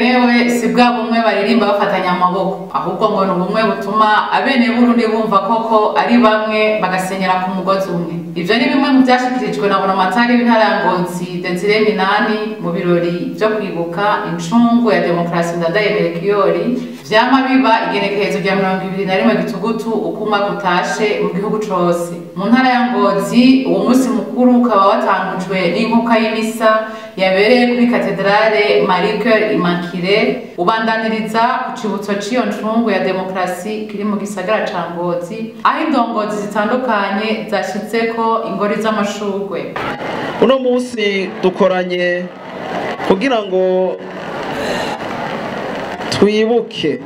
bakenewe si bwa bumwe baririmba bafatanya amaboko, ahubwo ngo ni ubumwe butuma abene Burundi bumva koko ari bamwe bagasenyera ku mugozi umwe. Ivyo ni bimwe mu byashikirijwe na Buramatari w'intara ya Ngozi Desire Minani mu birori byo kwibuka incungu ya demokarasi Ndadaye vyama biba igenekerezo rya 21 Gitugutu uko umwaka utashe mu gihugu cose. Mu ntara ya Ngozi uwo musi mukuru ukaba watangujwe n'inkuka y'imisa yabereye kuri katedrale Immaculée ubandaniriza ku cibutso c'iyo ncungu ya demokarasi kiri mu gisagara ca Ngozi, aho indongozi zitandukanye zashitseko ingori z'amashurwe. Uno musi dukoranye kugira ngo twibuke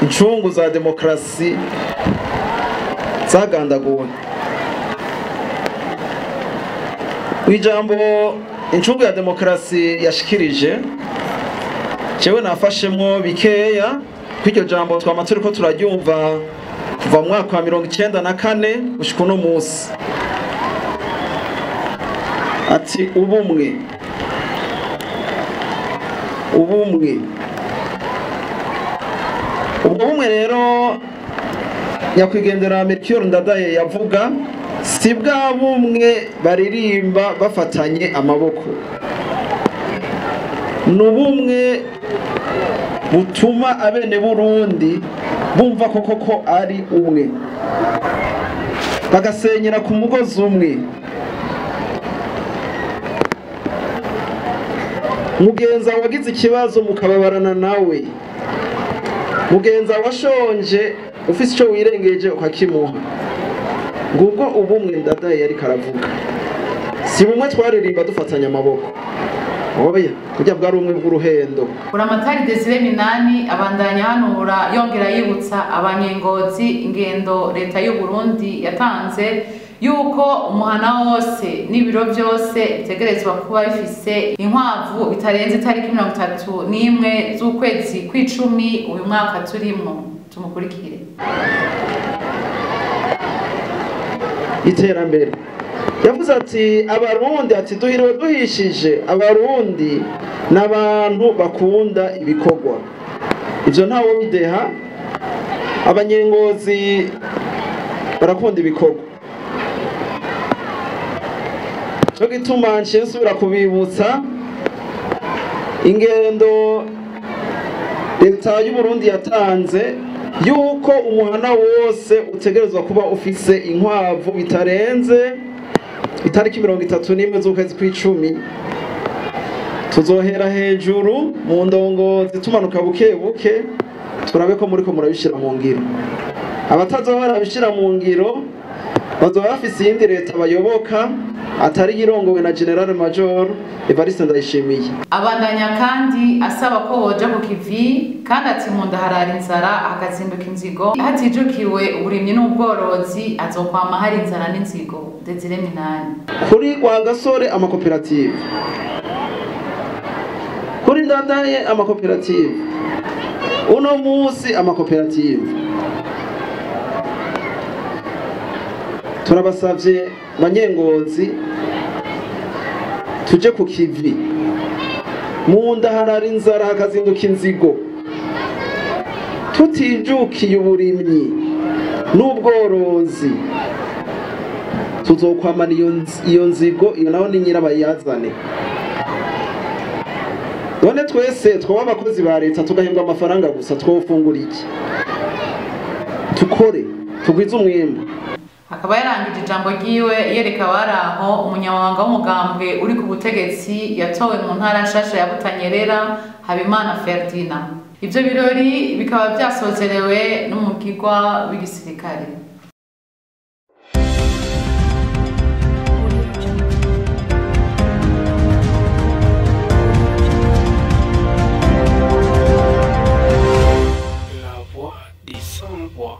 incungu za demokarasi zagandaguwe. Ijambo incungu ya demokarasi yashikirije jewe nafashemwo bikeya kw'iryo jambo twama turiko turaryumva kuva mu mwaka wa 1994 gushika uno musi. Ati ubumwe ubwo bumwe rero nyakwigendera Ndadaye yavuga si bwa bumwe baririmba bafatanye amaboko, n'ubumwe butuma abene Burundi bumva koko ari umwe bagasenyera ku mugozi umwe. Mugenza wagize ikibazo mukababarana nawe, mugenza washonje ufise ico wirengeje ukakimuha, ngubwo ubumwe Ndadaye yari karavuga. Si bumwe twaririmba dufatanya amaboko, oya kujya bwari umwe bw'uruhendo. Buramatari Desire Minani abandanya hanura yongera yibutsa abanyengozi ingendo leta y'u Burundi yatanze yuko umuhana wose n'ibiro byose bitegerezwa kuba bifise inkwavu bitarenze itariki 31 z'ukwezi kw'icumi uyu mwaka turimo. Tumukurikire. Iterambere yavuze ati abarundi ati duhiriwe duhishije, abarundi n'abantu bakunda ibikorwa, ivyo ntawo bideha. Abanyengozi barakunda ibikorwa, cyo gituma nsubira kubibutsa ingendo leta y'u Burundi yatanze yuko umuhana wose utegerezwa kuba ufise inkwavu bitarenze itariki 31 z'ukwezi kw'icumi. Tuzohera hejuru mu ndongozi tumanuka buke buke turabe ko muriko murabishira mu ngiro. Abatazohora bishira mu ngiro bazoba bafise iyindi leta bayoboka atari yirongowe na General Major Evariste Ndayishimiye. Abandanya kandi asaba ko boja ku kivi kandi ati mu ndaharara inzara hakazinduka inzigo, hatijukiwe uburimyi n'ubworozi azokwama hari inzara n'inzigo. Desire Minani. Kuri Rwagasore amakoperative, kuri Ndadaye amakoperative, uno musi amakoperative. Turabasavye banyengozi tuje ku kivi, mu ndaharara inzara hakazinduka inzigo, tutijukiye uburimyi n'ubworozi tuzokwamana iyo nzigo. Iyo naho ni nyirabayazane. None twese twaba abakozi ba leta tugahembwa amafaranga gusa, twofungura iki? Tukore tugwize umwimbu. Akaba yarangije ijambo ryiwe yereka baraho umunyamabanga w'umugambwe uri ku butegetsi yatowe mu ntara nshasha ya Butanyerera Habimana Ferdinand. Ivyo birori bikaba vyasozerewe n'umugirwa w'igisirikare. La voix du sans voix.